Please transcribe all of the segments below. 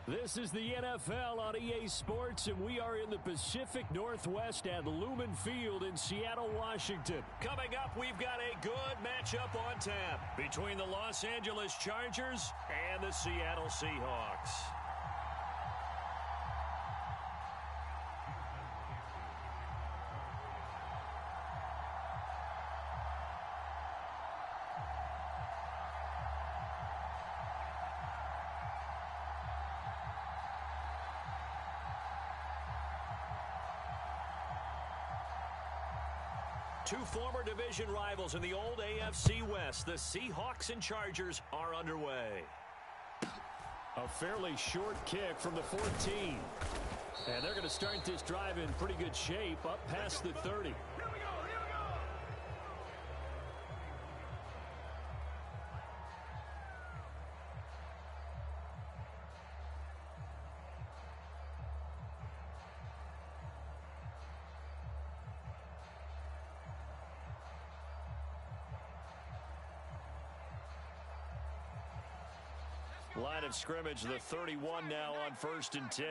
This is the NFL on EA Sports, and we are in the Pacific Northwest at Lumen Field in Seattle, Washington. Coming up, we've got a good matchup on tap between the Los Angeles Chargers and the Seattle Seahawks. Two former division rivals in the old AFC West, the Seahawks and Chargers, are underway. A fairly short kick from the 14. And they're going to start this drive in pretty good shape, up past the 30. Line of scrimmage, the 31 now on 1st and 10.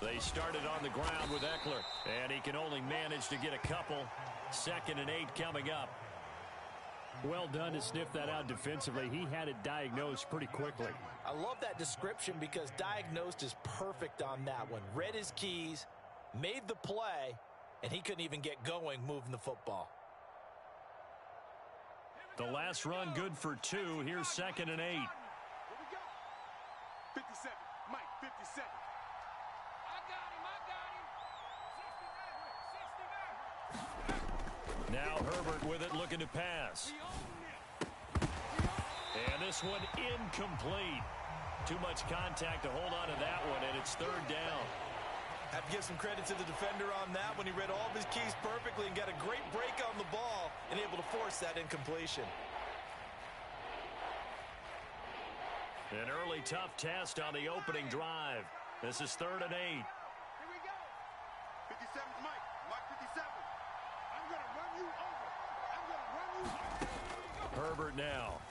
They started on the ground with Eckler, and he can only manage to get a couple. 2nd and 8 coming up. Well done to sniff that out defensively. He had it diagnosed pretty quickly. I love that description because diagnosed is perfect on that one. Read his keys, made the play, and he couldn't even get going moving the football. The last run good for 2. Here's 2nd and 8. Here we go. 57. Mike, 57. I got him. Now Herbert with it, looking to pass. And this one incomplete. Too much contact to hold on to that one, and it's 3rd down. Have to give some credit to the defender on that when he read all of his keys perfectly and got a great break on the ball and able to force that incompletion. An early tough test on the opening drive. This is 3rd and 8. Here we go. 57, Mike. Mike 57. I'm going to run you over. I'm going to run you over. Herbert now.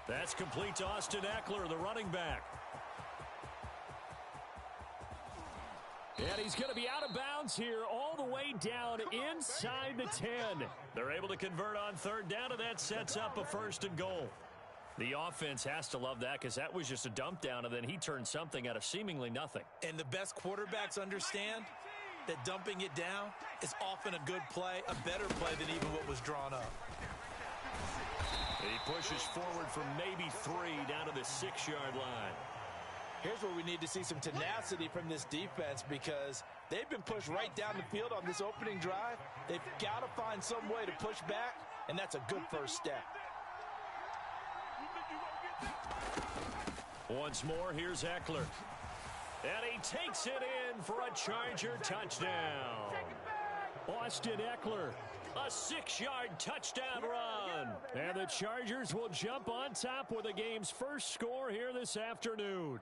That's complete to Austin Eckler, the running back. And he's going to be out of bounds here all the way down inside the 10. They're able to convert on 3rd down, and that sets up a 1st and goal. The offense has to love that because that was just a dump down, and then he turned something out of seemingly nothing. And the best quarterbacks understand that dumping it down is often a good play, a better play than even what was drawn up. He pushes forward from maybe 3 down to the 6-yard line. Here's where we need to see some tenacity from this defense because they've been pushed right down the field on this opening drive. They've got to find some way to push back, and that's a good first step. Once more, here's Eckler. And he takes it in for a Charger touchdown. Austin Eckler, a 6-yard touchdown run. And the Chargers will jump on top with the game's first score here this afternoon.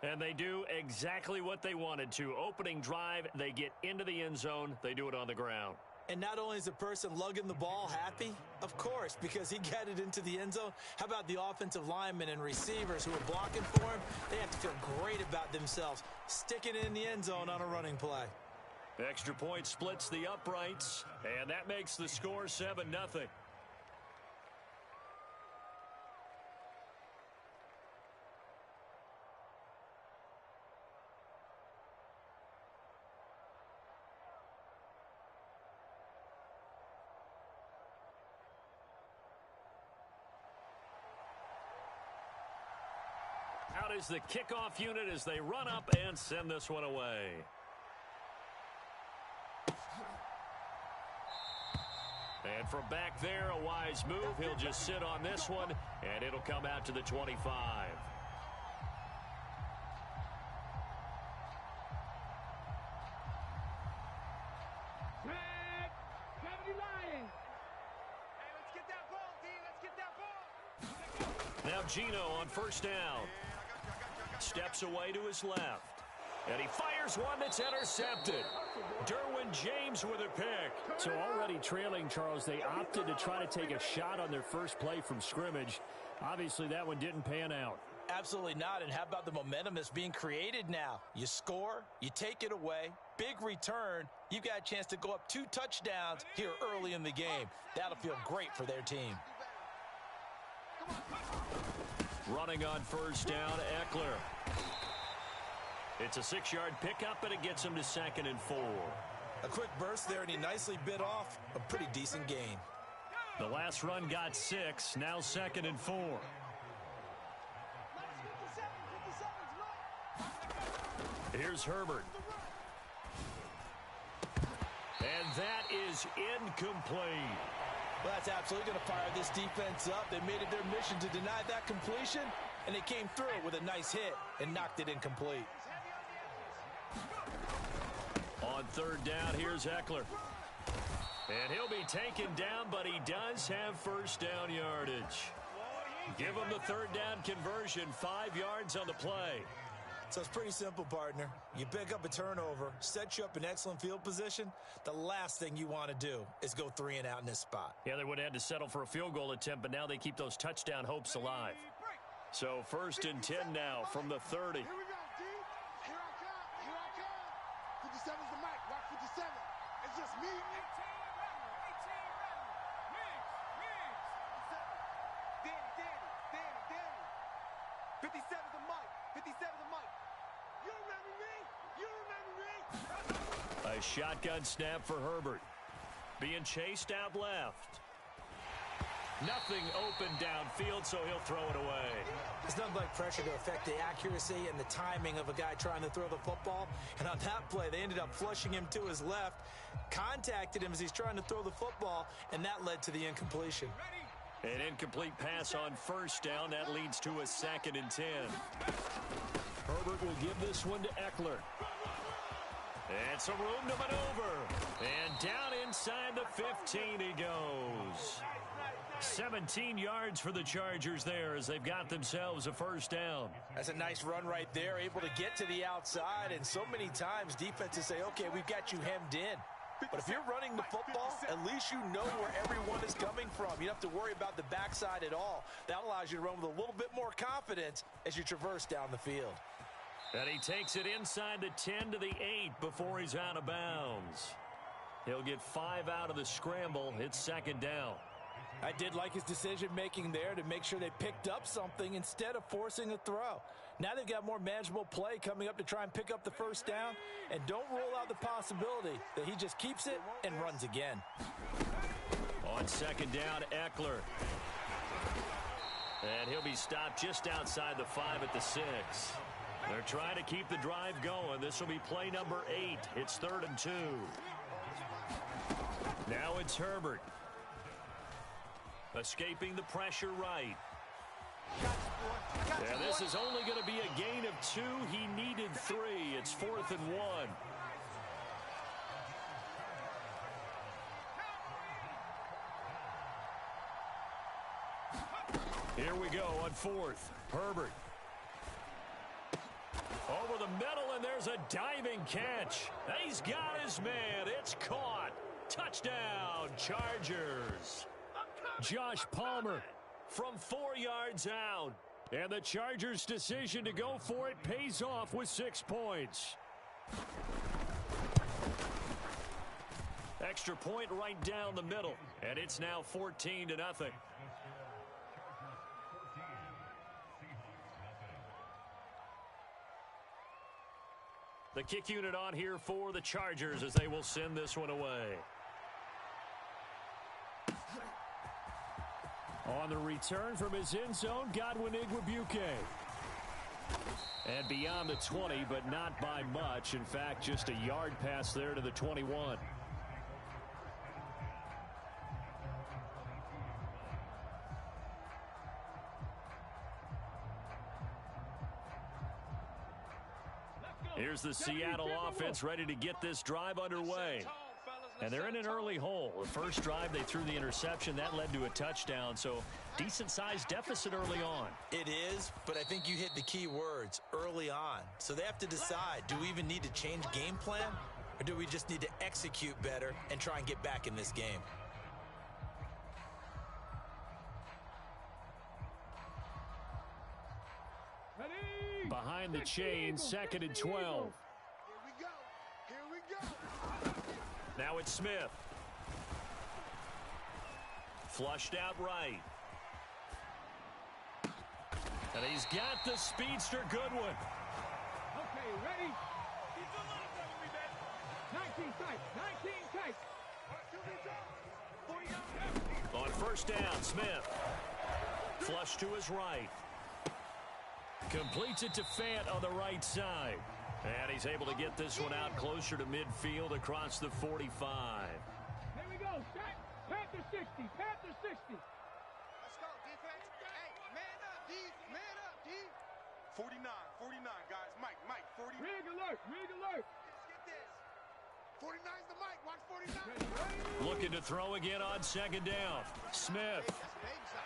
And they do exactly what they wanted to. Opening drive, they get into the end zone. They do it on the ground. And not only is the person lugging the ball happy, of course, because he got it into the end zone. How about the offensive linemen and receivers who are blocking for him? They have to feel great about themselves, sticking it in the end zone on a running play. Extra point splits the uprights, and that makes the score 7-0. Out is the kickoff unit as they run up and send this one away. And from back there, a wise move. He'll just sit on this one, and it'll come out to the 25. Now Gino on 1st down. Steps away to his left. And he fires one that's intercepted. Derwin James with a pick. So already trailing, Charles, they opted to try to take a shot on their first play from scrimmage. Obviously, that one didn't pan out. Absolutely not. And how about the momentum that's being created now? You score, you take it away, big return. You've got a chance to go up 2 touchdowns here early in the game. That'll feel great for their team. Running on first down, Eckler. It's a 6-yard pickup, and it gets him to 2nd and 4. A quick burst there, and he nicely bit off a pretty decent gain. The last run got 6, now 2nd and 4. Here's Herbert. And that is incomplete. Well, that's absolutely going to fire this defense up. They made it their mission to deny that completion, and they came through with a nice hit and knocked it incomplete. On 3rd down, here's Eckler. And he'll be taken down, but he does have first down yardage. Give him the 3rd down conversion, 5 yards on the play. So it's pretty simple, partner. You pick up a turnover, set you up in excellent field position. The last thing you want to do is go 3 and out in this spot. Yeah, they would have had to settle for a field goal attempt, but now they keep those touchdown hopes alive. So 1st and 10 now from the 30. Here we go, D. Here I come. Here I come. 57's the mic. Rock 57. It's just me. 18 Danny. 57's the mic. 57's the mic. You remember me? You remember me? A shotgun snap for Herbert. Being chased out left. Nothing open downfield, so he'll throw it away. There's nothing like pressure to affect the accuracy and the timing of a guy trying to throw the football. And on that play, they ended up flushing him to his left, contacted him as he's trying to throw the football, and that led to the incompletion. An incomplete pass on first down. That leads to a 2nd and 10. Herbert will give this one to Eckler. And some room to maneuver. And down inside the 15 he goes. 17 yards for the Chargers there as they've got themselves a first down. That's a nice run right there, able to get to the outside. And so many times defenses say, okay, we've got you hemmed in. But if you're running the football, at least you know where everyone is coming from. You don't have to worry about the backside at all. That allows you to run with a little bit more confidence as you traverse down the field. And he takes it inside the 10 to the 8 before he's out of bounds. He'll get 5 out of the scramble. It's 2nd down. I did like his decision-making there to make sure they picked up something instead of forcing a throw. Now they've got more manageable play coming up to try and pick up the first down. And don't rule out the possibility that he just keeps it and runs again. On 2nd down, Eckler. And he'll be stopped just outside the 5 at the 6. They're trying to keep the drive going. This will be play number 8. It's 3rd and 2. Now it's Herbert. Escaping the pressure right. Yeah, this is only going to be a gain of 2. He needed 3. It's 4th and 1. Here we go on 4th. Herbert. Over the middle, and there's a diving catch. He's got his man. It's caught. Touchdown, Chargers. Josh Palmer from 4 yards out. And the Chargers' decision to go for it pays off with 6 points. Extra point right down the middle. And it's now 14-0. The kick unit on here for the Chargers as they will send this one away. On the return from his end zone, Godwin Igwebuike. And beyond the 20, but not by much. In fact, just a yard pass there to the 21. Here's the Seattle offense ready to get this drive underway. And they're in an early hole. The first drive, they threw the interception. That led to a touchdown, so decent-sized deficit early on. It is, but I think you hit the key words, early on. So they have to decide, do we even need to change game plan, or do we just need to execute better and try and get back in this game? behind the chain, 2nd and 12. Here we go. Here we go. Now it's Smith. Flushed out right. And he's got the speedster Goodwin. Okay, ready? 19 tight. 19 tight. On first down, Smith. Flush to his right. Completes it to Fant on the right side. And he's able to get this one out closer to midfield across the 45. Here we go. Set. Panther 60. Panther 60. Let's go, defense. Hey, man up, D. Man up, D. 49, guys. Mike, 40. Rig alert. Rig alert. Get this. 49's the mic. Watch 49. Looking to throw again on 2nd down. Smith.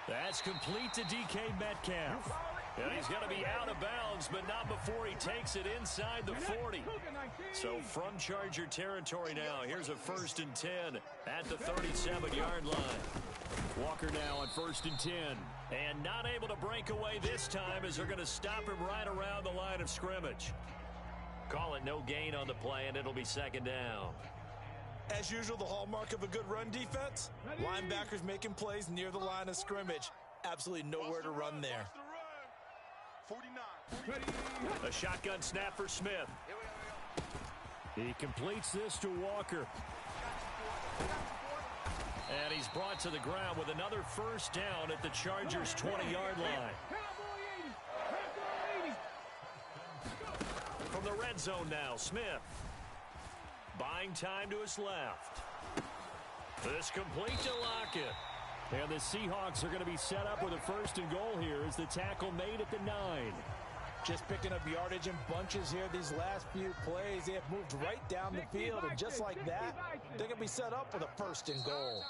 That's complete to DK Metcalf. And he's going to be out of bounds, but not before he takes it inside the 40. So from Charger territory now, here's a 1st and 10 at the 37-yard line. Walker now on 1st and 10. And not able to break away this time as they're going to stop him right around the line of scrimmage. Call it no gain on the play, and it'll be 2nd down. As usual, the hallmark of a good run defense, linebackers making plays near the line of scrimmage. Absolutely nowhere to run there. 49. A shotgun snap for Smith. He completes this to Walker. And he's brought to the ground with another 1st down at the Chargers' 20-yard line. From the red zone now, Smith. Buying time to his left. This complete to Lockett. And the Seahawks are going to be set up with a 1st and goal here as the tackle made at the 9. Just picking up yardage in bunches here these last few plays. They have moved right down the field, and just like that, they're going to be set up with a 1st and goal.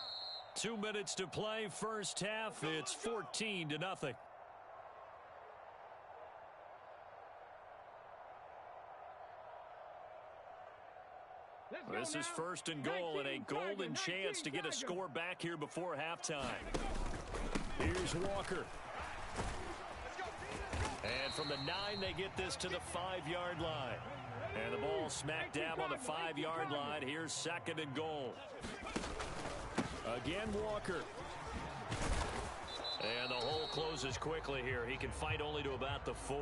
2 minutes to play, first half. It's 14-0. This is 1st and goal and a golden chance to get a score back here before halftime. Here's Walker. And from the 9, they get this to the 5-yard line. And the ball smack dab on the 5-yard line. Here's 2nd and goal. Again, Walker. And the hole closes quickly here. He can fight only to about the 4.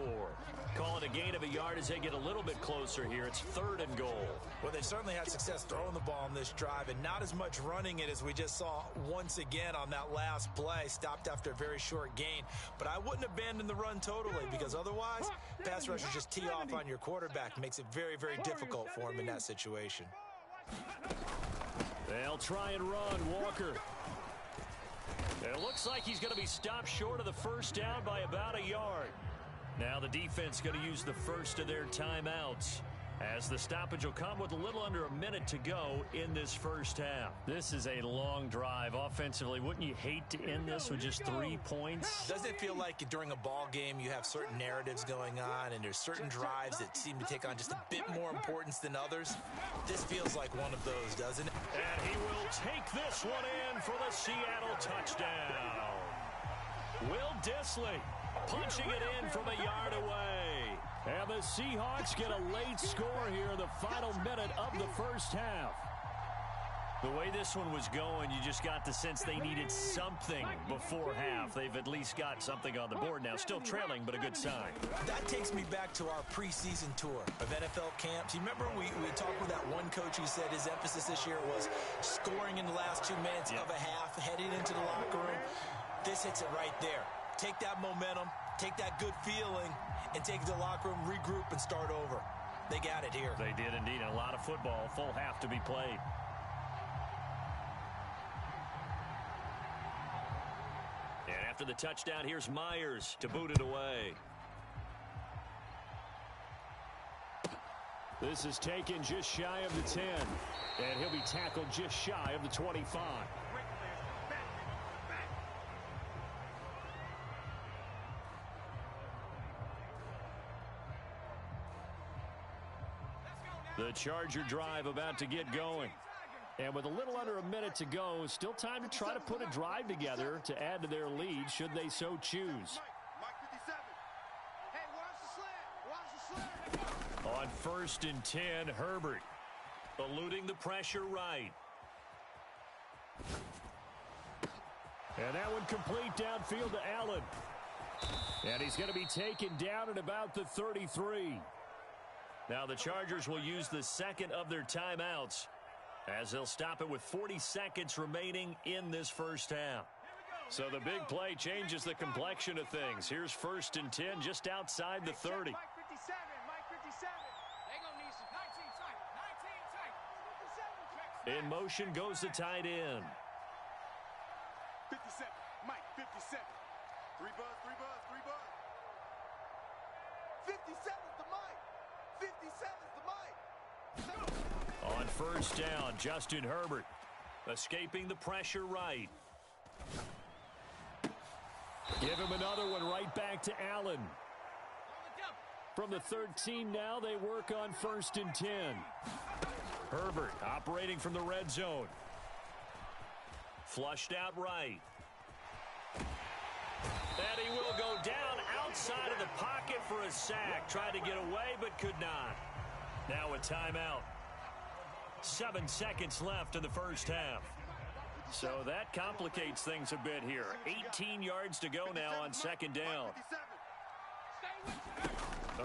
Call it a gain of a yard as they get a little bit closer here. It's 3rd and goal. Well, they've certainly had success throwing the ball on this drive and not as much running it as we just saw once again on that last play. Stopped after a very short gain. But I wouldn't abandon the run totally because otherwise, pass rushers just tee off on your quarterback. Makes it very, very difficult for him in that situation. They'll try and run. Walker. It looks like he's going to be stopped short of the 1st down by about a yard. Now the defense going to use the first of their timeouts as the stoppage will come with a little under a minute to go in this first half. This is a long drive offensively. Wouldn't you hate to end this with just 3 points? Doesn't it feel like during a ball game you have certain narratives going on and there's certain drives that seem to take on just a bit more importance than others? This feels like one of those, doesn't it? And he will take this one in for the Seattle touchdown. Will Dissly punching it in from a yard away. And the Seahawks get a late score here in the final minute of the first half. The way this one was going, you just got the sense they needed something before half. They've at least got something on the board now. Still trailing, but a good sign. That takes me back to our preseason tour of NFL camps. You remember we talked with that one coach who said his emphasis this year was scoring in the last 2 minutes of a half, heading into the locker room. This hits it right there. Take that momentum, take that good feeling, and take it to the locker room, regroup, and start over. They got it here. They did indeed. A lot of football, full half to be played. And after the touchdown, here's Myers to boot it away. This is taken just shy of the 10. And he'll be tackled just shy of the 25. The Charger drive about to get going. And with a little under a minute to go, still time to try to put a drive together to add to their lead should they so choose. Mike 57. Hey, watch the slant. Watch the first and 10, Herbert eluding the pressure right. And that one complete downfield to Allen. And he's going to be taken down at about the 33. Now the Chargers will use the second of their timeouts as they'll stop it with 40 seconds remaining in this first half. So the big play changes the complexion of things. Here's first and 10 just outside the 30. Mike 57, Mike 57. They gonna need some 19 tight, 19 tight. 57. In motion goes the tight end. 57, Mike 57. Three buzz, three buzz, three buzz. 57's the Mike. 57's the Mike. On first down, Justin Herbert escaping the pressure right. Give him another one right back to Allen. From the 13 now, they work on first and 10. Herbert operating from the red zone. Flushed out right. And he will go down outside of the pocket for a sack. Tried to get away, but could not. Now a timeout. 7 seconds left in the first half. So that complicates things a bit here. 18 yards to go now on second down.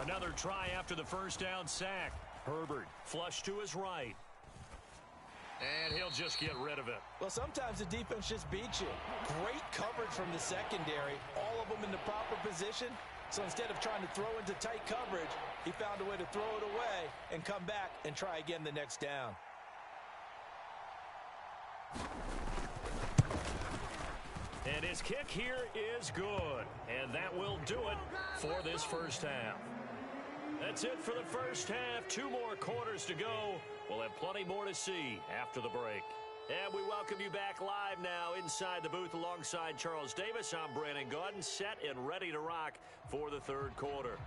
Another try after the first down sack. Herbert flush to his right. And he'll just get rid of it. Well, sometimes the defense just beats you. Great coverage from the secondary. All of them in the proper position. So instead of trying to throw into tight coverage, he found a way to throw it away and come back and try again the next down. And his kick here is good. And that will do it for this first half. That's it for the first half. 2 more quarters to go. We'll have plenty more to see after the break. And we welcome you back live now inside the booth alongside Charles Davis. I'm Brandon Gaudin, set and ready to rock for the third quarter.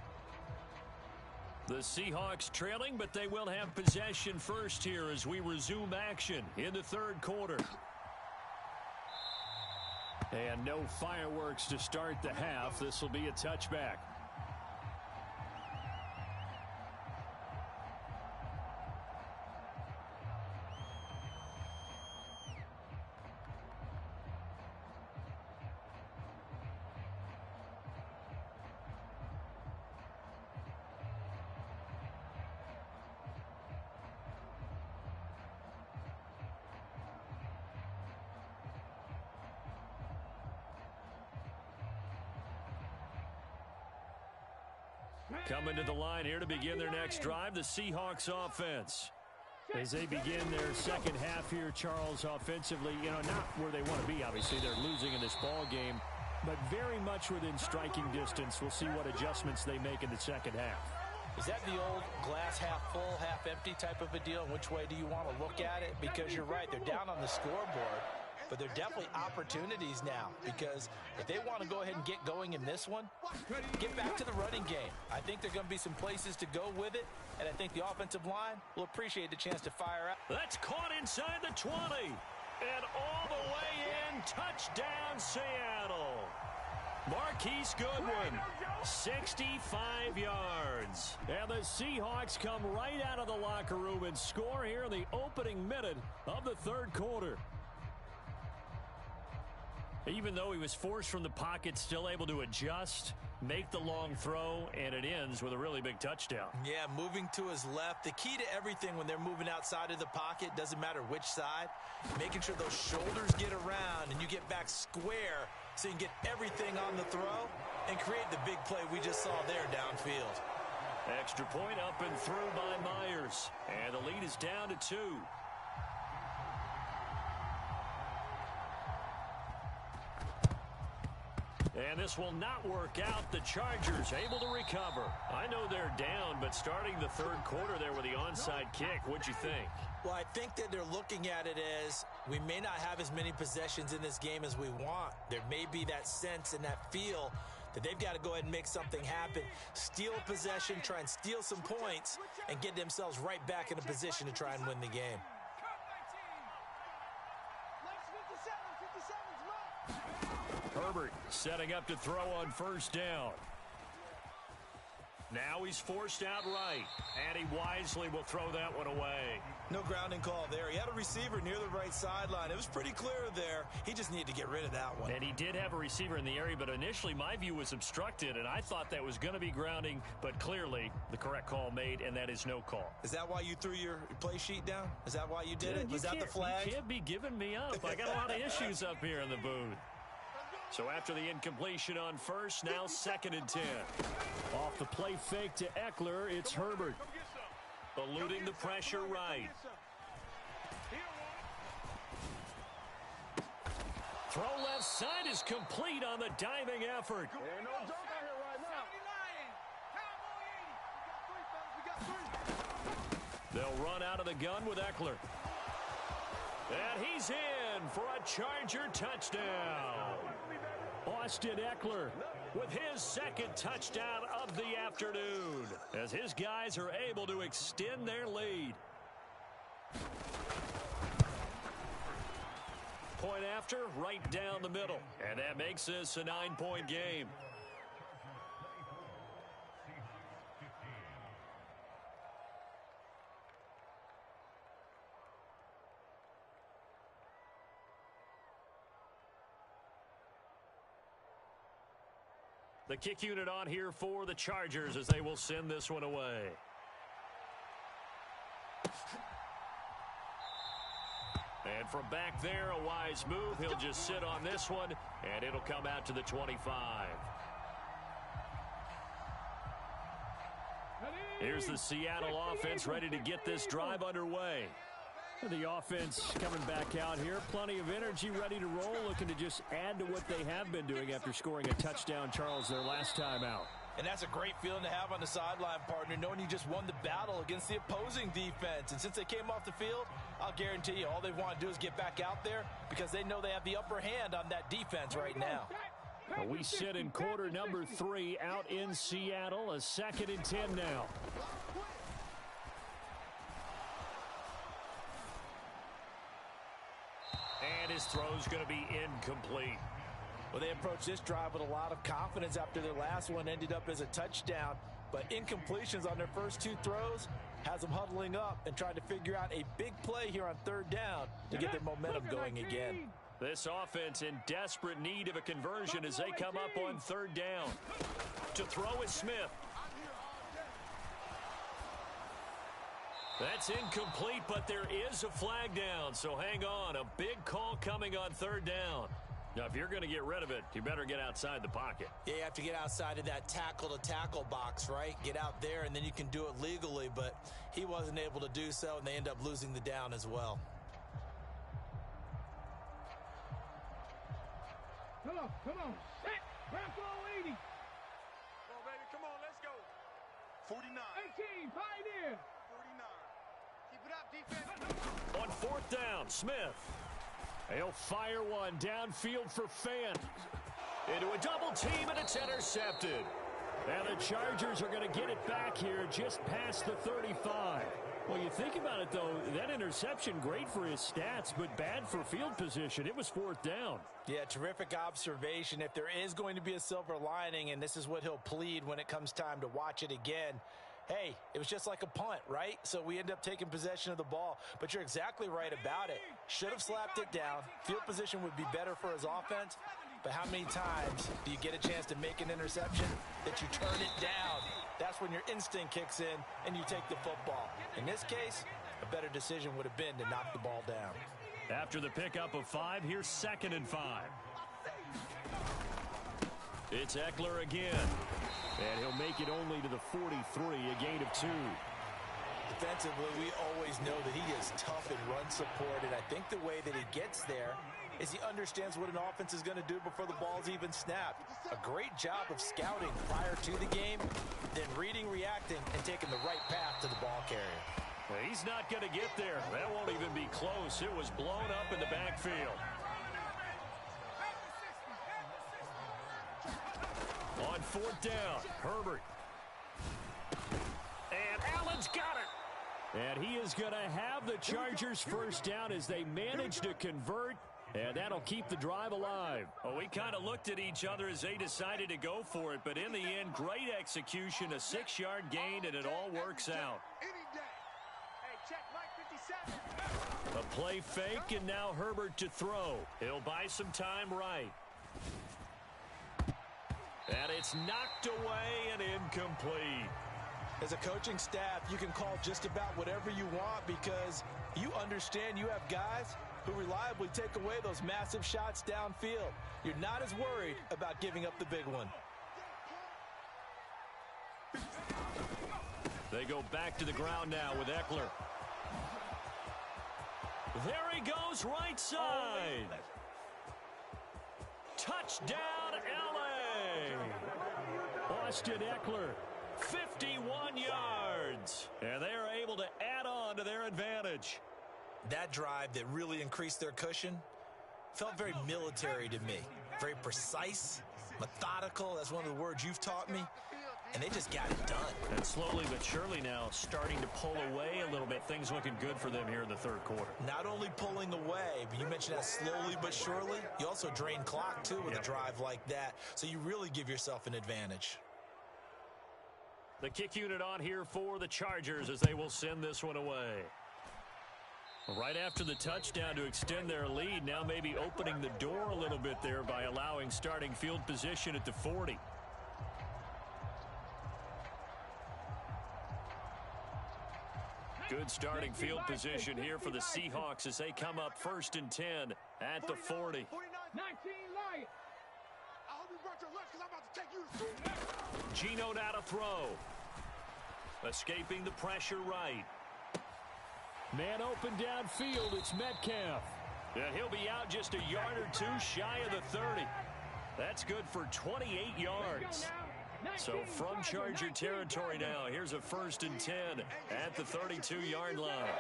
The Seahawks trailing, but they will have possession first here as we resume action in the third quarter. And no fireworks to start the half. This will be a touchback. Coming to the line here to begin their next drive, the Seahawks offense. As they begin their second half here, Charles, offensively, not where they want to be. Obviously, they're losing in this ball game, but very much within striking distance. We'll see what adjustments they make in the second half. Is that the old glass half full, half empty type of a deal? Which way do you want to look at it? Because you're right, they're down on the scoreboard. But there are definitely opportunities now, because if they want to go ahead and get going in this one, get back to the running game. I think there are going to be some places to go with it, and I think the offensive line will appreciate the chance to fire out. That's caught inside the 20, and all the way in, touchdown Seattle. Marquise Goodwin, 65 yards. And the Seahawks come right out of the locker room and score here in the opening minute of the third quarter. Even though he was forced from the pocket, still able to adjust, make the long throw, and it ends with a really big touchdown. Yeah, moving to his left. The key to everything when they're moving outside of the pocket, doesn't matter which side, making sure those shoulders get around and you get back square so you can get everything on the throw and create the big play we just saw there downfield. Extra point up and through by Myers. And the lead is down to 2. And this will not work out. The Chargers able to recover. I know they're down, but starting the third quarter there with the onside kick, what'd you think? Well, I think that they're looking at it as we may not have as many possessions in this game as we want. There may be that sense and that feel that they've got to go ahead and make something happen, steal a possession, try and steal some points, and get themselves right back in a position to try and win the game. Herbert setting up to throw on first down. Now he's forced out right, and he wisely will throw that one away. No grounding call there. He had a receiver near the right sideline. It was pretty clear there. He just needed to get rid of that one. And he did have a receiver in the area, but initially my view was obstructed, and I thought that was going to be grounding, but clearly the correct call made, and that is no call. Is that why you threw your play sheet down? Is that why you did it? Was that the flag? You can't be giving me up. I got a lot of issues up here in the booth. So after the incompletion on first, now 2nd and 10. Off the play fake to Eckler, it's Herbert. Eluding the pressure right. Throw left side is complete on the diving effort. They'll run out of the gun with Eckler. And he's in for a Charger touchdown. Austin Eckler with his 2nd touchdown of the afternoon as his guys are able to extend their lead. Point after, right down the middle. And that makes this a 9-point game. The kick unit on here for the Chargers as they will send this one away. And from back there, a wise move. He'll just sit on this one, and it'll come out to the 25. Here's the Seattle offense ready to get this drive underway. The offense coming back out here. Plenty of energy, ready to roll, looking to just add to what they have been doing after scoring a touchdown, Charles, their last time out. And that's a great feeling to have on the sideline, partner, knowing you just won the battle against the opposing defense. And since they came off the field, I'll guarantee you all they want to do is get back out there because they know they have the upper hand on that defense right now. Well, we sit in quarter number 3 out in Seattle. A 2nd and 10 now. And his throw's going to be incomplete. Well, they approached this drive with a lot of confidence after their last one ended up as a touchdown. But incompletions on their first 2 throws has them huddling up and trying to figure out a big play here on 3rd down to get their momentum going again. This offense in desperate need of a conversion as they come up on 3rd down. To throw is Smith. That's incomplete, but there is a flag down, so hang on. A big call coming on 3rd down. Now, if you're going to get rid of it, you better get outside the pocket. Yeah, you have to get outside of that tackle-to-tackle box, right? Get out there, and then you can do it legally, but he wasn't able to do so, and they end up losing the down as well. Come on. Set. Ramp 80. Come on, baby. Come on, let's go. 49. 18, Pioneer. 49. Keep it up, defense. On 4th down, Smith. He'll fire one downfield for Fant. Into a double team, and it's intercepted. And the Chargers are going to get it back here just past the 35. Well, you think about it, though, that interception, great for his stats, but bad for field position. It was 4th down. Yeah, terrific observation. If there is going to be a silver lining, and this is what he'll plead when it comes time to watch it again, hey, it was just like a punt, right? So we end up taking possession of the ball. But you're exactly right about it. Should have slapped it down. Field position would be better for his offense. But how many times do you get a chance to make an interception that you turn it down? That's when your instinct kicks in and you take the football. In this case, a better decision would have been to knock the ball down. After the pickup of 5, here's 2nd and 5. It's Eckler again. And he'll make it only to the 43, a gain of 2. Defensively, we always know that he is tough in run support, and I think the way that he gets there is he understands what an offense is going to do before the ball's even snapped. A great job of scouting prior to the game, then reading, reacting, and taking the right path to the ball carrier. Well, he's not going to get there. That won't even be close. It was blown up in the backfield. On 4th down, Herbert. And Allen's got it. And he is going to have the Chargers first down as they manage to convert. And that'll keep the drive alive. Well, we kind of looked at each other as they decided to go for it, but in the end, great execution, a 6-yard gain, and it all works out. Hey, check Mike 57. A play fake, and now Herbert to throw. He'll buy some time right. And it's knocked away and incomplete. As a coaching staff, you can call just about whatever you want because you understand you have guys who reliably take away those massive shots downfield. You're not as worried about giving up the big one. They go back to the ground now with Eckler. There he goes, right side. Touchdown, L.A. Austin Eckler, 51 yards. And they're able to add on to their advantage. That drive that really increased their cushion felt very military to me. Very precise, methodical. That's one of the words you've taught me. And they just got it done. And slowly but surely now starting to pull away a little bit. Things looking good for them here in the third quarter. Not only pulling away, but you mentioned that slowly but surely. You also drain clock, too, with a drive like that. So you really give yourself an advantage. The kick unit on here for the Chargers as they will send this one away. Right after the touchdown to extend their lead, now maybe opening the door a little bit there by allowing starting field position at the 40. Good starting field position here for the Seahawks as they come up 1st and 10 at the 40. 19 Lions. I hope you brought your lunch because I'm about to take you to Geno now to throw. Escaping the pressure right. Man open downfield, it's Metcalf. And he'll be out just a yard or two shy of the 30. That's good for 28 yards. So from Charger territory now, here's a 1st and 10 at the 32-yard line.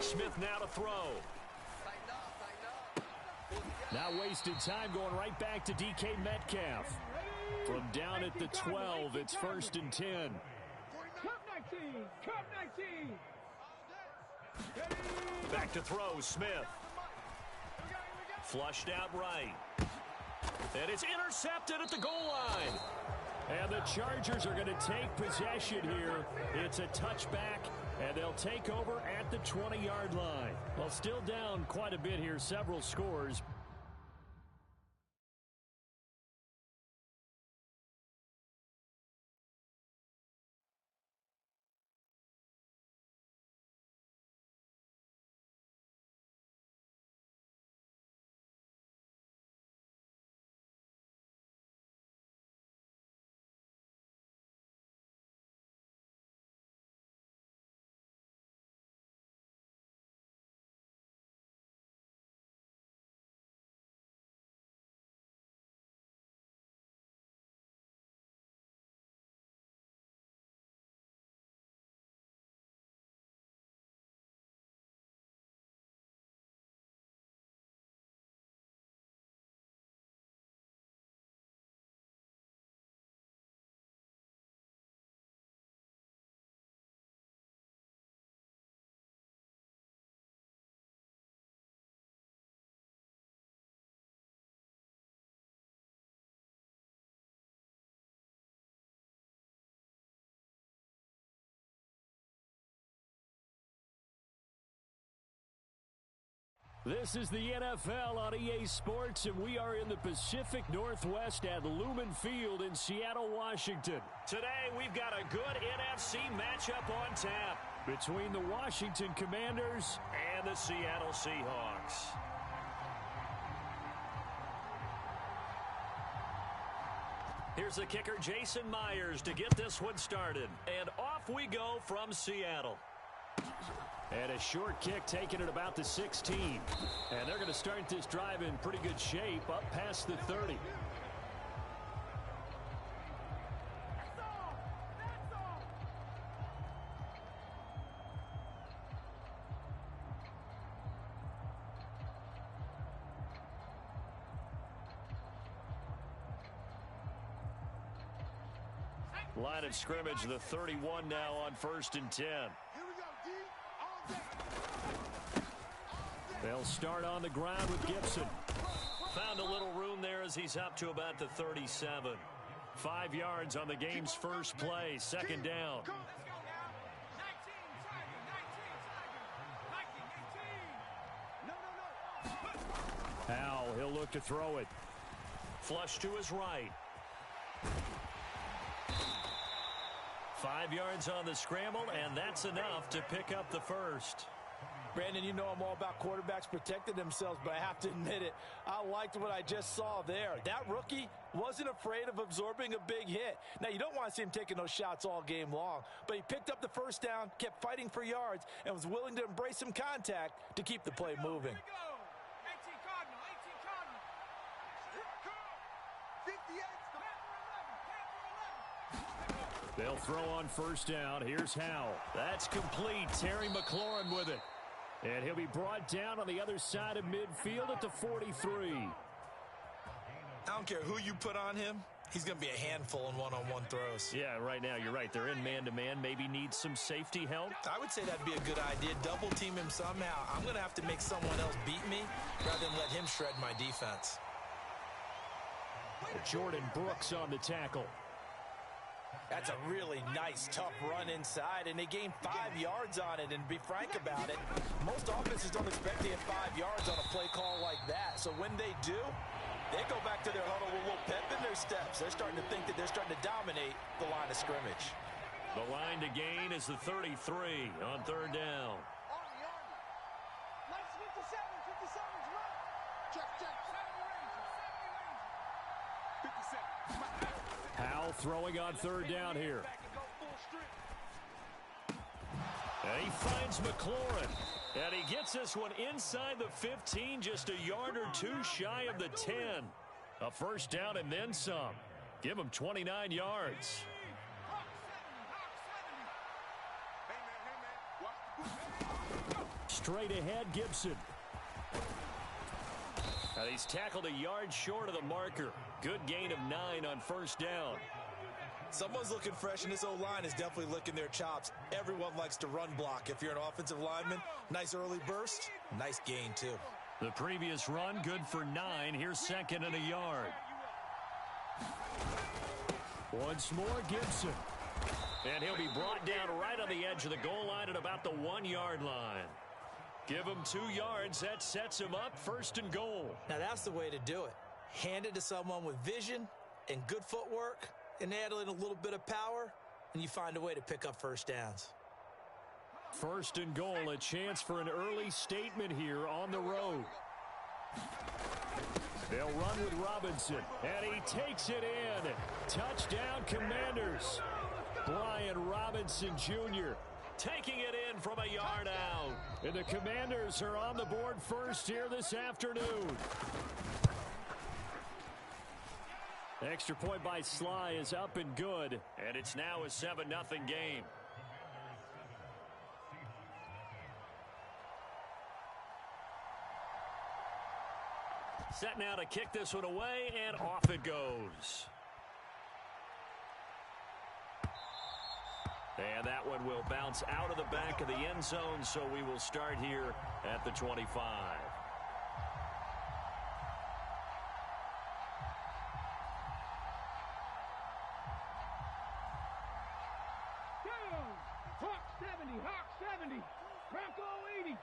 Smith now to throw. Now wasted time going right back to DK Metcalf. From down at the 12, it's 1st and 10. Cup 19. Back to throw, Smith. Flushed out right. And it's intercepted at the goal line. And the Chargers are going to take possession here. It's a touchback, and they'll take over at the 20-yard line. Well, still down quite a bit here, several scores. This is the NFL on EA Sports, and we are in the Pacific Northwest at Lumen Field in Seattle, Washington. Today, we've got a good NFC matchup on tap between the Washington Commanders and the Seattle Seahawks. Here's the kicker, Jason Myers, to get this one started. And off we go from Seattle. And a short kick taken at about the 16. And they're going to start this drive in pretty good shape up past the 30. Line of scrimmage, the 31 now on 1st and 10. Here we go, D. All day. They'll start on the ground with Gibson. Found a little room there as he's up to about the 37. 5 yards on the game's first play, second down. Howell, he'll look to throw it. Flush to his right. 5 yards on the scramble, and that's enough to pick up the first. Brandon, you know I'm all about quarterbacks protecting themselves, but I have to admit it, I liked what I just saw there. That rookie wasn't afraid of absorbing a big hit. Now, you don't want to see him taking those shots all game long, but he picked up the first down, kept fighting for yards, and was willing to embrace some contact to keep the play moving. They'll throw on first down. Here's Howell. That's complete. Terry McLaurin with it. And he'll be brought down on the other side of midfield at the 43. I don't care who you put on him. He's going to be a handful in one-on-one throws. Yeah, right now you're right. They're in man-to-man. Maybe needs some safety help. I would say that'd be a good idea. Double team him somehow. I'm going to have to make someone else beat me rather than let him shred my defense. Jordan Brooks on the tackle. That's a really nice, tough run inside, and they gained 5 yards on it. And to be frank about it, most offenses don't expect to get 5 yards on a play call like that. So when they do, they go back to their huddle with a little pep in their steps. They're starting to think that they're starting to dominate the line of scrimmage. The line to gain is the 33 on third down. Nice 57's right. Check. 57. Howell throwing on third down here. And he finds McLaurin. And he gets this one inside the 15, just a yard or two shy of the 10. A first down and then some. Give him 29 yards. Straight ahead, Gibson. And he's tackled a yard short of the marker. Good gain of 9 on first down. Someone's looking fresh, and this O-line is definitely licking their chops. Everyone likes to run block. If you're an offensive lineman, nice early burst, nice gain, too. The previous run, good for 9. Here's second and a yard. Once more, Gibson. And he'll be brought down right on the edge of the goal line at about the 1 yard line. Give him 2 yards. That sets him up first and goal. Now, that's the way to do it. Hand it to someone with vision and good footwork, and add in a little bit of power, and you find a way to pick up first downs. First and goal, a chance for an early statement here on the road. They'll run with Robinson, and he takes it in. Touchdown, Commanders. Brian Robinson Jr. taking it in from a yard out. And the Commanders are on the board first here this afternoon. Extra point by Sly is up and good, and it's now a 7-0 game. Set now to kick this one away, and off it goes. And that one will bounce out of the back of the end zone, so we will start here at the 25. Hawk 70, Bronco 80.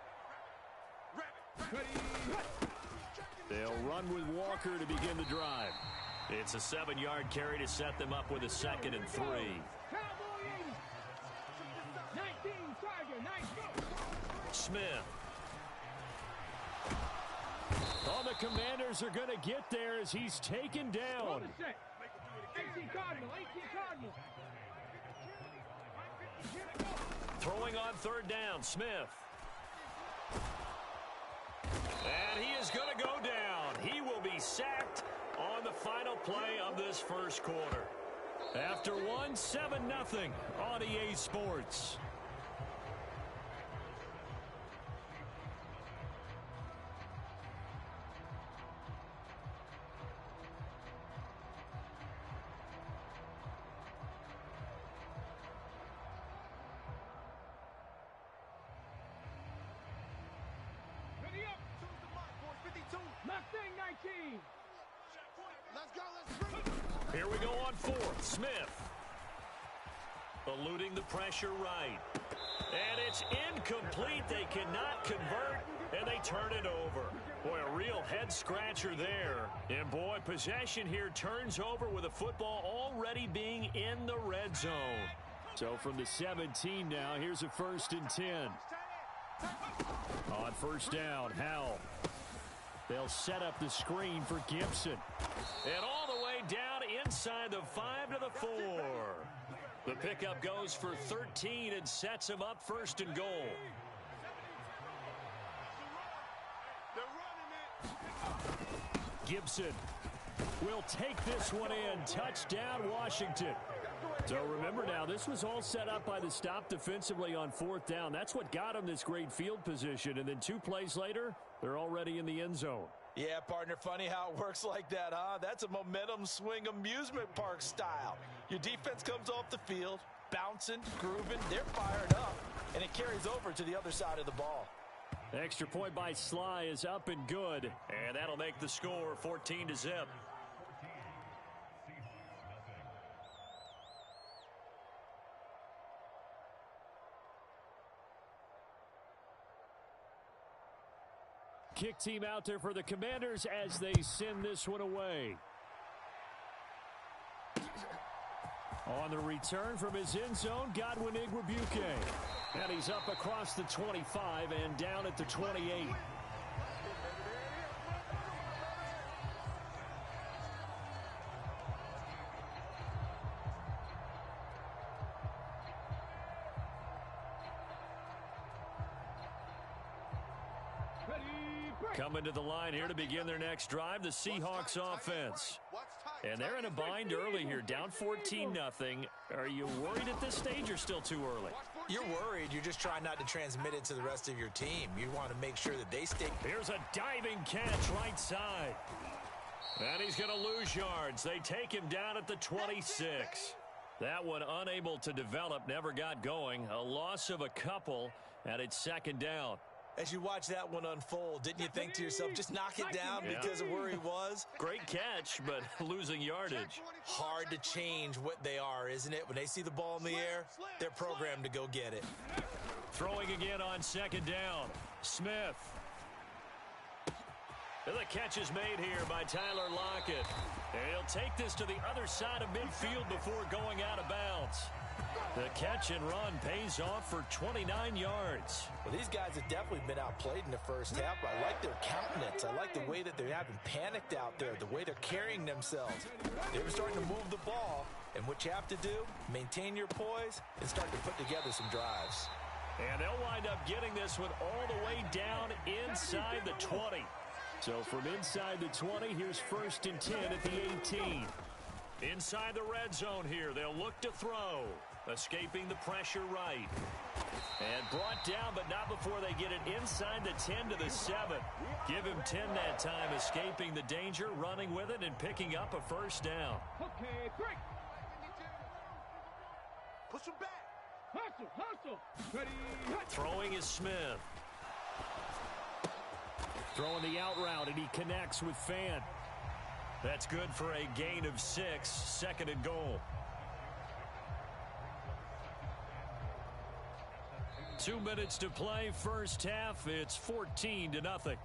They'll run with Walker to begin the drive. It's a 7-yard carry to set them up with a second and 3. Cowboy 80. 19, Tiger, nice go. Smith. Oh, the Commanders are going to get there as he's taken down. 18 Cardinal, 18 Cardinal. Throwing on third down, Smith. And he is going to go down. He will be sacked on the final play of this first quarter. After one, 7-0 on EA Sports. Let's go. Let's bring it. Here we go on fourth. Smith. Eluding the pressure right. And it's incomplete. They cannot convert, and they turn it over. Boy, a real head-scratcher there. And, boy, possession here turns over with the football already being in the red zone. So from the 17 now, here's a 1st and 10. On first down, Howell. They'll set up the screen for Gibson. And all the way down inside the 5 to the 4. The pickup goes for 13 and sets him up 1st and goal. Gibson will take this one in. Touchdown, Washington. So remember now, this was all set up by the stop defensively on 4th down. That's what got them this great field position. And then 2 plays later, they're already in the end zone. Yeah, partner, funny how it works like that, huh? That's a momentum swing amusement park style. Your defense comes off the field, bouncing, grooving, they're fired up, and it carries over to the other side of the ball. Extra point by Sly is up and good, and that'll make the score 14-0. Kick team out there for the Commanders as they send this one away. On the return from his end zone, Godwin Igwebuike. And he's up across the 25 and down at the 28. Coming to the line here to begin their next drive, the Seahawks offense. And they're in a bind early here, down 14-0. Are you worried at this stage or still too early? You're worried. You're just trying not to transmit it to the rest of your team. You want to make sure that they stay. Here's a diving catch right side. And he's going to lose yards. They take him down at the 26. That one unable to develop, never got going. A loss of a couple, and it's 2nd down. As you watch that one unfold, didn't you think to yourself, just knock it down because of where he was? Great catch, but losing yardage. Hard to change what they are, isn't it? When they see the ball in the air, they're programmed to go get it. Throwing again on 2nd down. Smith. And the catch is made here by Tyler Lockett. And he'll take this to the other side of midfield before going out of bounds. The catch and run pays off for 29 yards. Well, these guys have definitely been outplayed in the first half. I like their countenance. I like the way that they haven't panicked out there, the way they're carrying themselves. They were starting to move the ball, and what you have to do, maintain your poise and start to put together some drives. And they'll wind up getting this one all the way down inside the 20. So from inside the 20, here's 1st and 10 at the 18. Inside the red zone here, they'll look to throw. Escaping the pressure right. And brought down, but not before they get it inside the 10 to the 7. Give him 10 that time, escaping the danger, running with it, and picking up a 1st down. Okay, break. Push him back. Hustle. Ready, hit. Throwing is Smith. Throwing the out route, and he connects with Fant. That's good for a gain of 6, 2nd and goal. 2 minutes to play, first half. It's 14-0.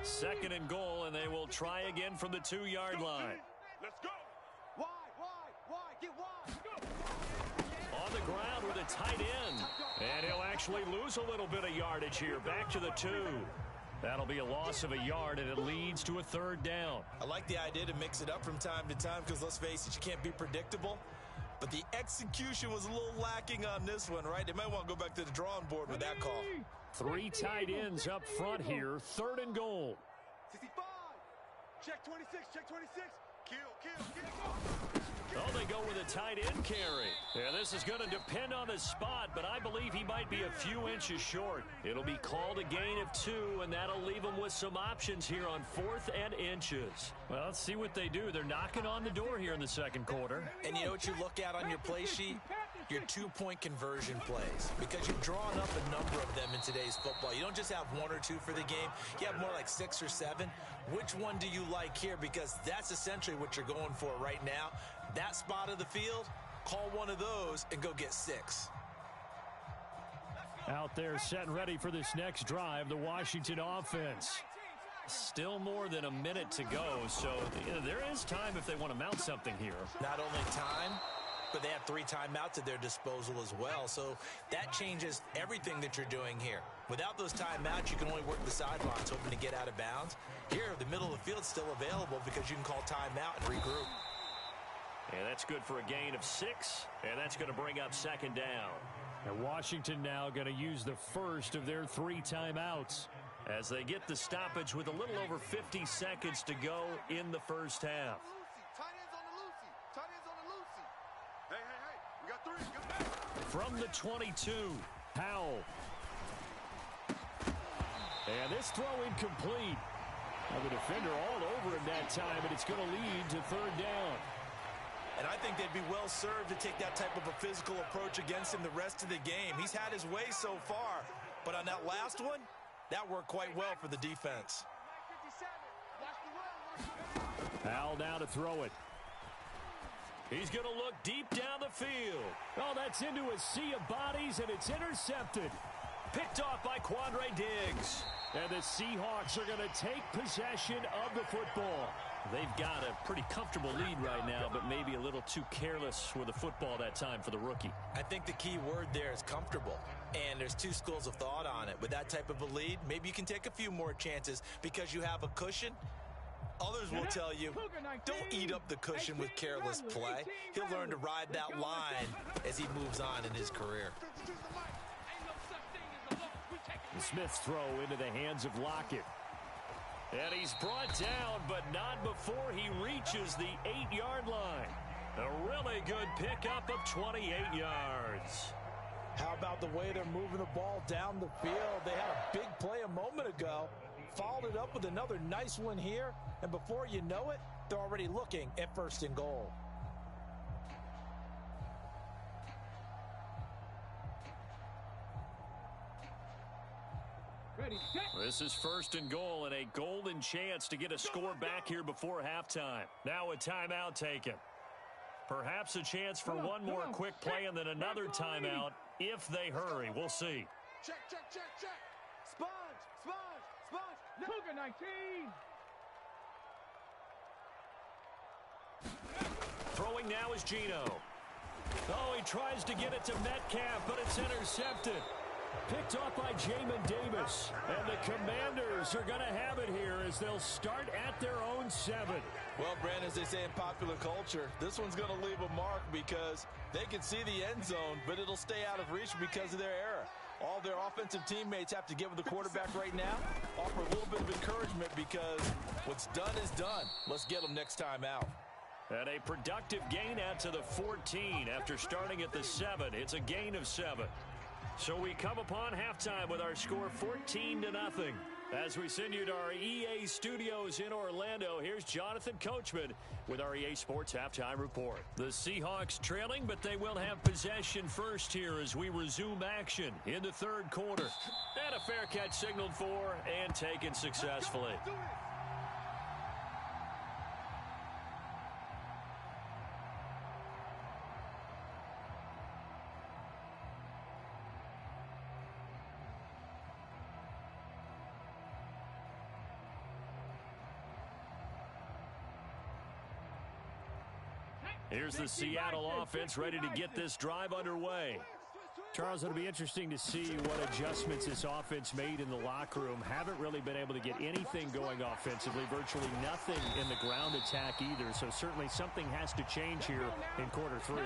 Second and goal, and they will try again from the 2-yard line. Let's go. Wide. Get wide. On the ground with a tight end. And he'll actually lose a little bit of yardage here. Back to the 2. That'll be a loss of a yard, and it leads to a 3rd down. I like the idea to mix it up from time to time because, let's face it, you can't be predictable. But the execution was a little lacking on this one, right? They might want to go back to the drawing board with that call. 3 tight ends up front here. 3rd and goal. 65. Check 26. Oh, they go with a tight end carry. Yeah, this is going to depend on the spot, but I believe he might be a few inches short. It'll be called a gain of 2, and that'll leave him with some options here on 4th and inches. Well, let's see what they do. They're knocking on the door here in the second quarter. And you know what you look at on your play sheet? Your 2-point conversion plays, because you've drawn up a number of them in today's football. You don't just have 1 or 2 for the game. You have more like 6 or 7. Which one do you like here? Because that's essentially what you're going for right now. That spot of the field, call one of those and go get 6. Out there set and ready for this next drive, the Washington offense. Still more than a minute to go, so there is time if they want to mount something here. Not only time, but they have 3 timeouts at their disposal as well, so that changes everything that you're doing here. Without those timeouts, you can only work the sidelines, hoping to get out of bounds. Here, the middle of the field's still available because you can call timeout and regroup. And that's good for a gain of 6, and that's going to bring up second down. And Washington now going to use the first of their 3 timeouts as they get the stoppage with a little over 50 seconds to go in the first half. We got 3. From the 22, Howell. And this throw incomplete. Now the defender all over him that time, and it's going to lead to 3rd down. And I think they'd be well served to take that type of a physical approach against him the rest of the game. He's had his way so far, but on that last one, that worked quite well for the defense. Howell now to throw it. He's going to look deep down the field. Oh, that's into a sea of bodies, and it's intercepted. Picked off by Quandre Diggs. And the Seahawks are going to take possession of the football. They've got a pretty comfortable lead right now, but maybe a little too careless with the football that time for the rookie. I think the key word there is comfortable. And there's 2 schools of thought on it. With that type of a lead, maybe you can take a few more chances because you have a cushion. Others will tell you, don't eat up the cushion with careless play. He'll learn to ride that line as he moves on in his career. The Smith's throw into the hands of Lockett. And he's brought down, but not before he reaches the 8-yard line. A really good pickup of 28 yards. How about the way they're moving the ball down the field? They had a big play a moment ago. Followed it up with another nice one here. And before you know it, they're already looking at 1st and goal. This is 1st and goal and a golden chance to get a score back here before halftime. Now a timeout taken. Perhaps a chance for one more quick play and then another timeout if they hurry. We'll see. Check. Sponge. Cougar 19. Throwing now is Geno. Oh, he tries to get it to Metcalf, but it's intercepted. Picked off by Jamin Davis. And the Commanders are going to have it here as they'll start at their own 7. Well, Brandon, as they say in popular culture, this one's going to leave a mark because they can see the end zone, but it'll stay out of reach because of their error. All their offensive teammates have to get with the quarterback right now, offer a little bit of encouragement because what's done is done. Let's get them next time out. And a productive gain out to the 14 after starting at the 7. It's a gain of 7. So we come upon halftime with our score 14-0. As we send you to our EA studios in Orlando, here's Jonathan Coachman with our EA Sports Halftime Report. The Seahawks trailing, but they will have possession first here as we resume action in the 3rd quarter. And a fair catch signaled for and taken successfully. Here's the Seattle offense ready to get this drive underway. Charles, it'll be interesting to see what adjustments this offense made in the locker room. Haven't really been able to get anything going offensively, virtually nothing in the ground attack either. So certainly something has to change here in quarter 3.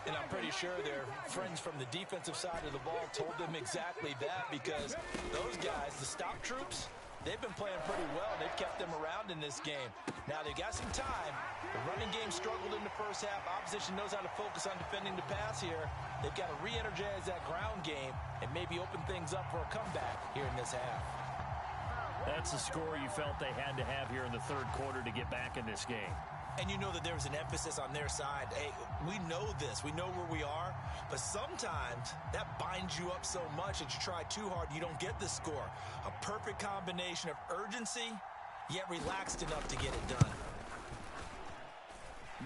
And I'm pretty sure their friends from the defensive side of the ball told them exactly that because those guys, the stop troops, they've been playing pretty well. They've kept them around in this game. Now, they got some time. The running game struggled in the first half. Opposition knows how to focus on defending the pass here. They've got to re-energize that ground game and maybe open things up for a comeback here in this half. That's the score you felt they had to have here in the third quarter to get back in this game. And you know that there was an emphasis on their side. Hey, we know this. We know where we are. But sometimes that binds you up so much that you try too hard, you don't get the score. A perfect combination of urgency, yet relaxed enough to get it done.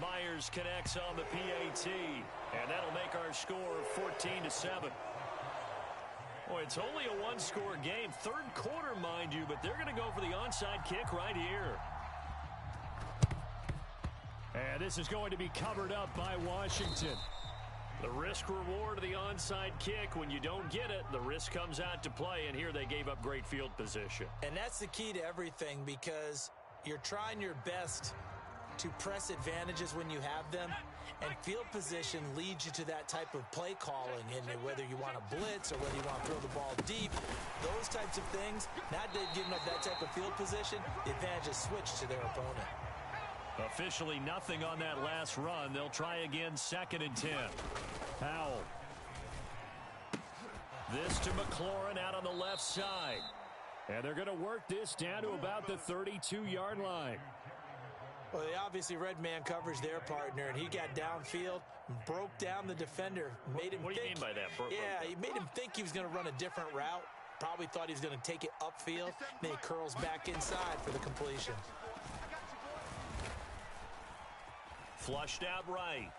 Myers connects on the PAT, and that'll make our score 14-7. Boy, it's only a one-score game. Third quarter, mind you, but they're going to go for the onside kick right here. And this is going to be covered up by Washington. The risk-reward of the onside kick, when you don't get it, the risk comes out to play, and here they gave up great field position. And that's the key to everything, because you're trying your best to press advantages when you have them, and field position leads you to that type of play calling, and whether you want to blitz or whether you want to throw the ball deep, those types of things, now they've given up that type of field position, the advantage is switched to their opponent. Officially nothing on that last run. They'll try again, 2nd and 10. Howell. This to McLaurin out on the left side. And they're going to work this down to about the 32-yard line. Well, they obviously read man coverage their partner, and he got downfield, broke down the defender, made him What do you mean by that? Yeah, he made him think he was going to run a different route. Probably thought he was going to take it upfield. Then he curls back inside for the completion. Flushed out right.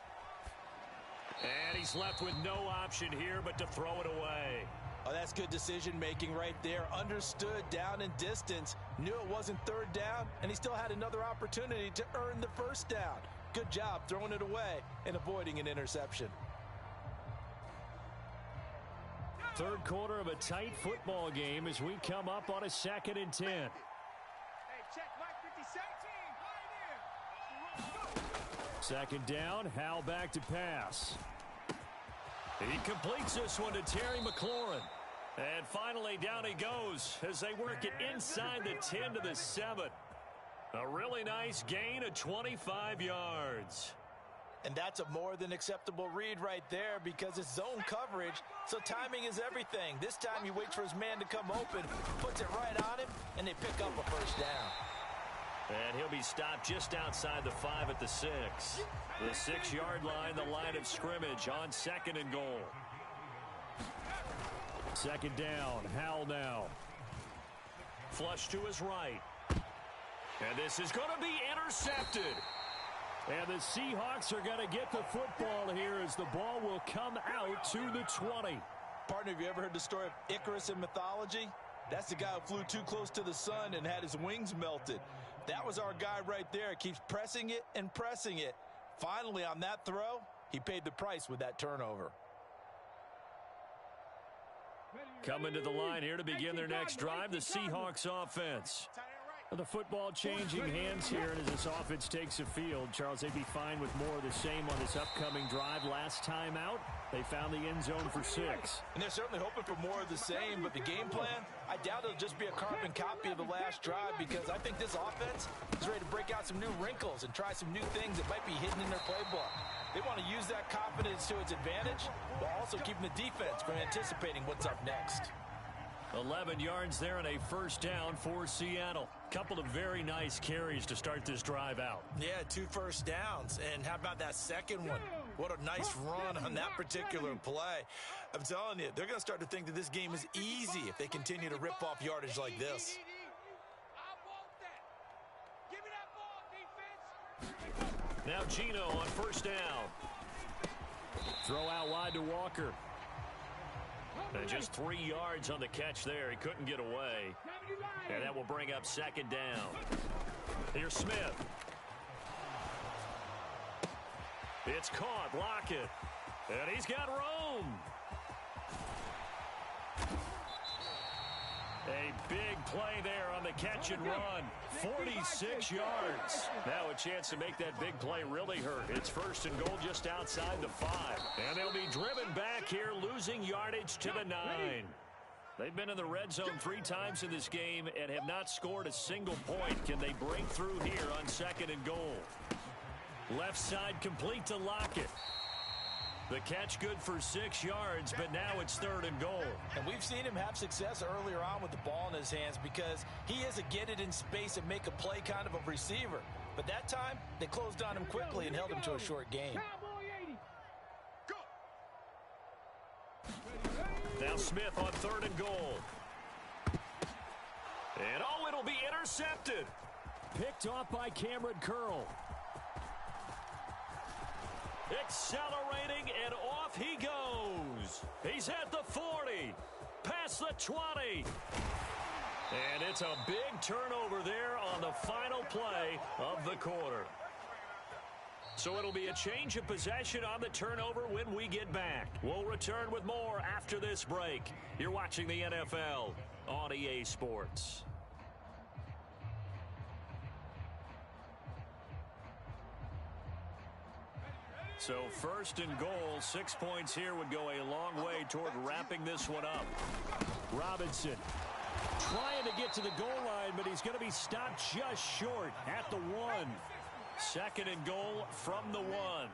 And he's left with no option here but to throw it away. Oh, that's good decision-making right there. Understood down and distance. Knew it wasn't third down, and he still had another opportunity to earn the first down. Good job throwing it away and avoiding an interception. Third quarter of a tight football game as we come up on a 2nd and 10. Hey, check Mike 57. 2nd down, Howell back to pass. He completes this one to Terry McLaurin. And finally down he goes as they work it inside the 10 to the 7. A really nice gain of 25 yards. And that's a more than acceptable read right there because it's zone coverage, so timing is everything. This time he waits for his man to come open, puts it right on him, and they pick up a first down. And he'll be stopped just outside the 5 at the 6. The 6-yard line, the line of scrimmage on 2nd and goal. 2nd down, Howell now. Flush to his right. And this is going to be intercepted. And the Seahawks are going to get the football here as the ball will come out to the 20. Partner, have you ever heard the story of Icarus in mythology? That's the guy who flew too close to the sun and had his wings melted. That was our guy right there. Keeps pressing it and pressing it. Finally, on that throw, he paid the price with that turnover. Coming to the line here to begin their next drive, the Seahawks offense. The football changing hands here, and as this offense takes the field, Charles, they'd be fine with more of the same on this upcoming drive. Last time out, they found the end zone for 6. And they're certainly hoping for more of the same, but the game plan, I doubt it'll just be a carbon copy of the last drive because I think this offense is ready to break out some new wrinkles and try some new things that might be hidden in their playbook. They want to use that confidence to its advantage while also keeping the defense from anticipating what's up next. 11 yards there and a first down for Seattle. Couple of very nice carries to start this drive out. Yeah, 2 first downs. And how about that second one? What a nice run on that particular play. I'm telling you, they're going to start to think that this game is easy if they continue to rip off yardage like this. Now Gino on first down. Throw out wide to Walker. And just 3 yards on the catch there. He couldn't get away. And that will bring up 2nd down. Here's Smith. It's caught. Lockett. And he's got room. A big play there on the catch and run. 46 yards. Now a chance to make that big play really hurt. It's 1st and goal just outside the 5. And they'll be driven back here, losing yardage to the 9. They've been in the red zone 3 times in this game and have not scored a single point. Can they break through here on 2nd and goal? Left side complete to Lockett. The catch good for 6 yards, but now it's 3rd and goal. And we've seen him have success earlier on with the ball in his hands because he is a get it in space and make a play kind of a receiver. But that time, they closed on him quickly and held him to a short gain. Now Smith on 3rd and goal. And oh, it'll be intercepted. Picked off by Cameron Curl. Accelerating, and off he goes. He's at the 40, past the 20. And it's a big turnover there on the final play of the quarter. So it'll be a change of possession on the turnover when we get back. We'll return with more after this break. You're watching the NFL on EA Sports. So 1st and goal, 6 points here would go a long way toward wrapping this one up. Robinson trying to get to the goal line, but he's going to be stopped just short at the 1. 2nd and goal from the 1.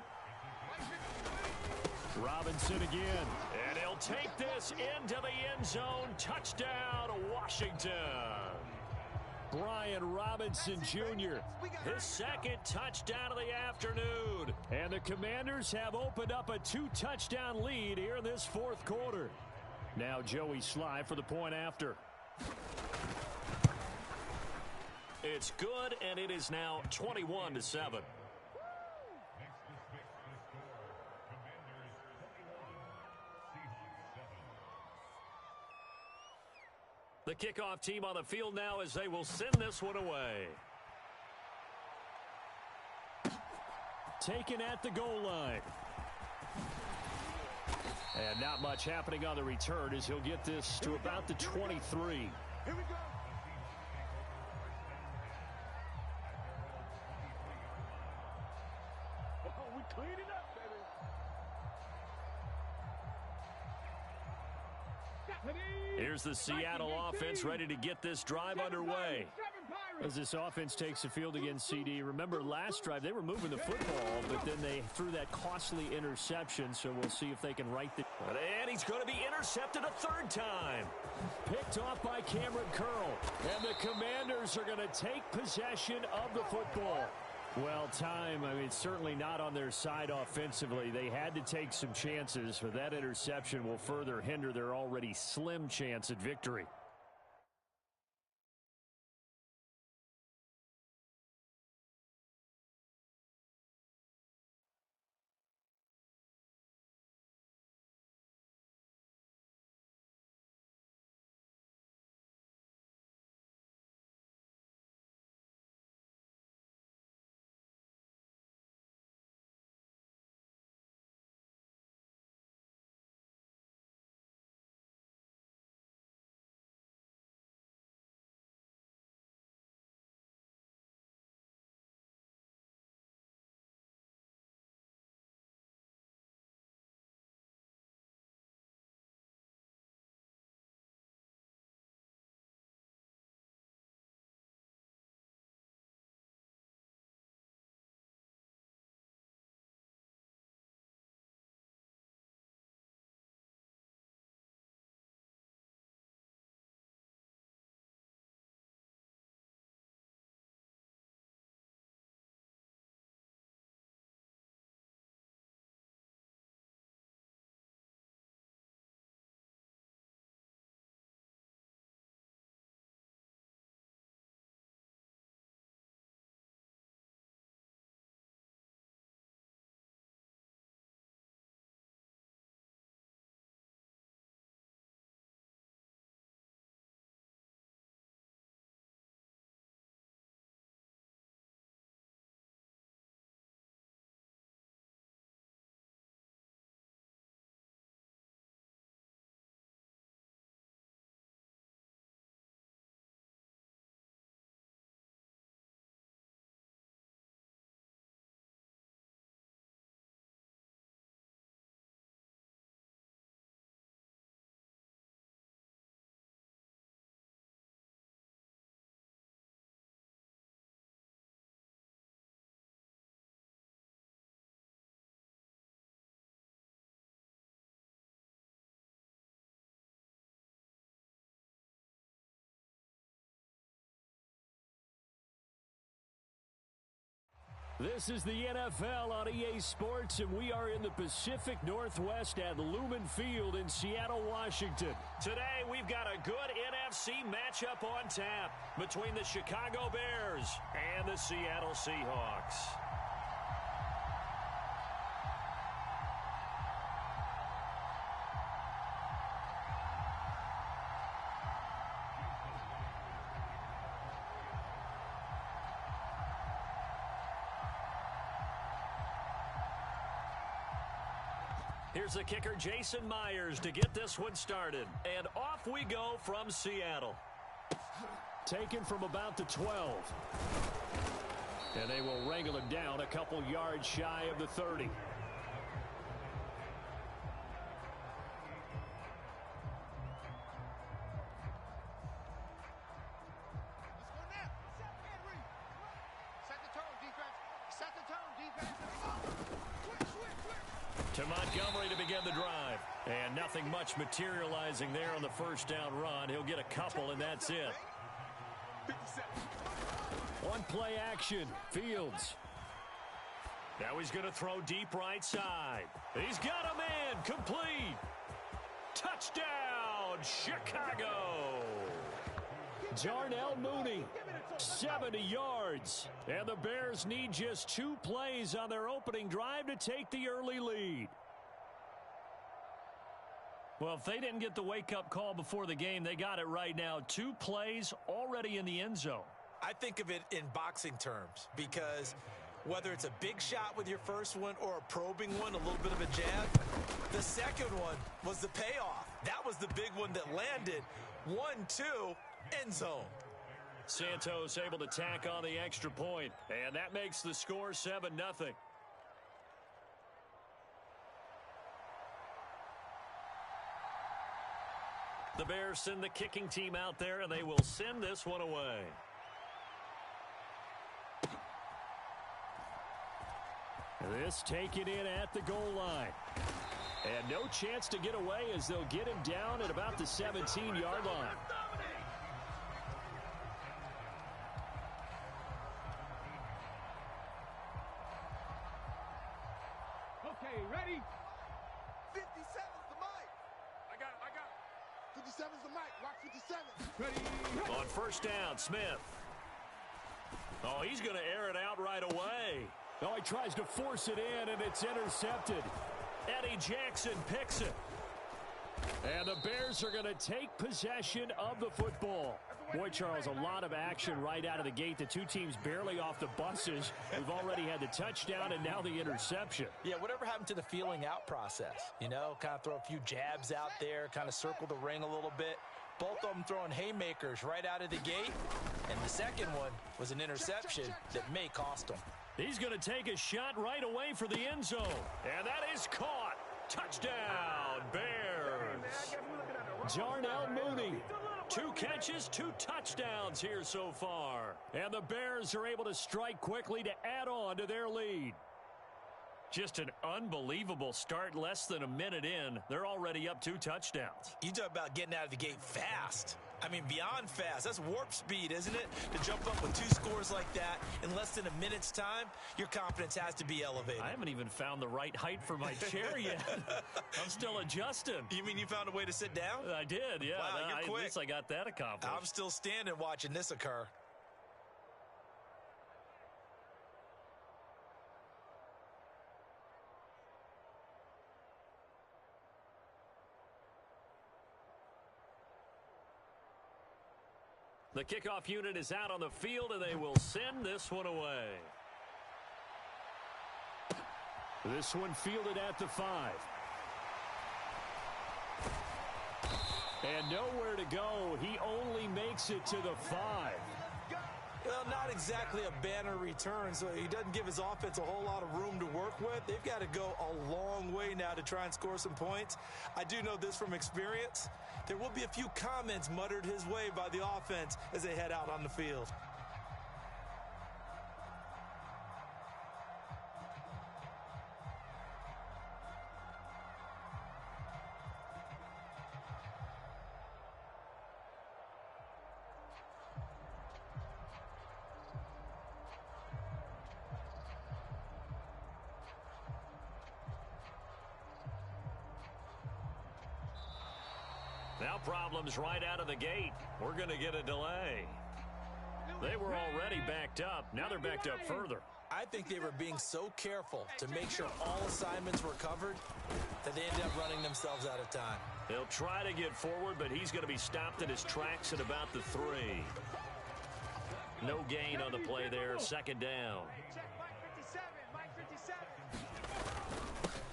Robinson again. And he'll take this into the end zone. Touchdown, Washington. Brian Robinson Jr. His 2nd touchdown of the afternoon. And the Commanders have opened up a 2-touchdown lead here in this 4th quarter. Now Joey Sly for the point after. It's good, and it is now 21-7. The kickoff team on the field now as they will send this one away. Taken at the goal line. And not much happening on the return as he'll get this to about the 23. Here we go. Oh, we cleaned it up, baby. Here's the Seattle offense ready to get this drive underway. As this offense takes the field against CD, remember last drive they were moving the football, but then they threw that costly interception, so we'll see if they can right the... And he's going to be intercepted a 3rd time. Picked off by Cameron Curl. And the Commanders are going to take possession of the football. Well, certainly not on their side offensively. They had to take some chances, but that interception will further hinder their already slim chance at victory. This is the NFL on EA Sports, and we are in the Pacific Northwest at Lumen Field in Seattle, Washington. Today, we've got a good NFC matchup on tap between the Chicago Bears and the Seattle Seahawks. Here's the kicker, Jason Myers, to get this one started. And off we go from Seattle. Taken from about the 12. And they will wrangle him down a couple yards shy of the 30. To Montgomery to begin the drive. And nothing much materializing there on the first down run. He'll get a couple, and that's it. One play action. Fields. Now he's going to throw deep right side. He's got a man. Complete. Touchdown, Chicago. Darnell Mooney, 70 yards. And the Bears need just 2 plays on their opening drive to take the early lead. Well, if they didn't get the wake-up call before the game, they got it right now. 2 plays already in the end zone. I think of it in boxing terms because whether it's a big shot with your first one or a probing one, a little bit of a jab, the second one was the payoff. That was the big one that landed. 1-2, end zone. Santos able to tack on the extra point, and that makes the score 7-0. The Bears send the kicking team out there, and they will send this one away. This taken in at the goal line. And no chance to get away as they'll get him down at about the 17-yard line. Okay, ready? 57's the mic. I got it. 57's the mic. Rock 57. Ready? On first down, Smith. Oh, he's going to air it out right away. Oh, he tries to force it in, and it's intercepted. Eddie Jackson picks it. And the Bears are going to take possession of the football. Boy, Charles, a lot of action right out of the gate. The two teams barely off the buses. We've already had the touchdown and now the interception. Yeah, whatever happened to the feeling out process? You know, kind of throw a few jabs out there, kind of circle the ring a little bit. Both of them throwing haymakers right out of the gate. And the second one was an interception that may cost them. He's going to take a shot right away for the end zone. And that is caught. Touchdown, Bears. Darnell Mooney. 2 catches, 2 touchdowns here so far. And the Bears are able to strike quickly to add on to their lead. Just an unbelievable start. Less than a minute in, they're already up 2 touchdowns. You talk about getting out of the gate fast. I mean, beyond fast. That's warp speed, isn't it? To jump up with 2 scores like that in less than a minute's time, your confidence has to be elevated. I haven't even found the right height for my chair yet. I'm still adjusting. You mean you found a way to sit down? I did, yeah. Wow, you're quick. At least I got that accomplished. I'm still standing watching this occur. The kickoff unit is out on the field, and they will send this one away. This one fielded at the 5. And nowhere to go. He only makes it to the 5. Well, not exactly a banner return, so he doesn't give his offense a whole lot of room to work with. They've got to go a long way now to try and score some points. I do know this from experience. There will be a few comments muttered his way by the offense as they head out on the field. Now problems right out of the gate. We're going to get a delay. They were already backed up. Now they're backed up further. I think they were being so careful to make sure all assignments were covered that they ended up running themselves out of time. They'll try to get forward, but he's going to be stopped in his tracks at about the 3. No gain on the play there. Second down.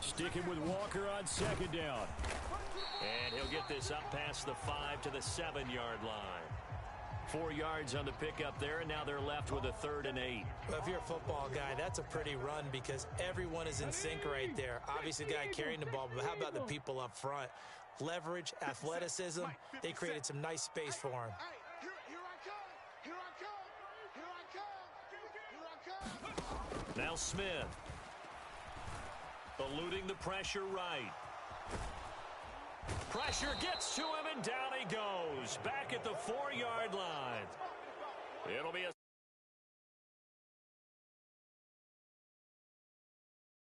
Sticking with Walker on second down. And he'll get this up past the 5 to the 7-yard line. 4 yards on the pickup there, and now they're left with a 3rd and 8. Well, if you're a football guy, that's a pretty run because everyone is in sync right there. Obviously, the guy carrying the ball, but how about the people up front? Leverage, athleticism, they created some nice space for him. Now Smith. Eluding the pressure right. Pressure gets to him, and down he goes. Back at the 4-yard line. It'll be a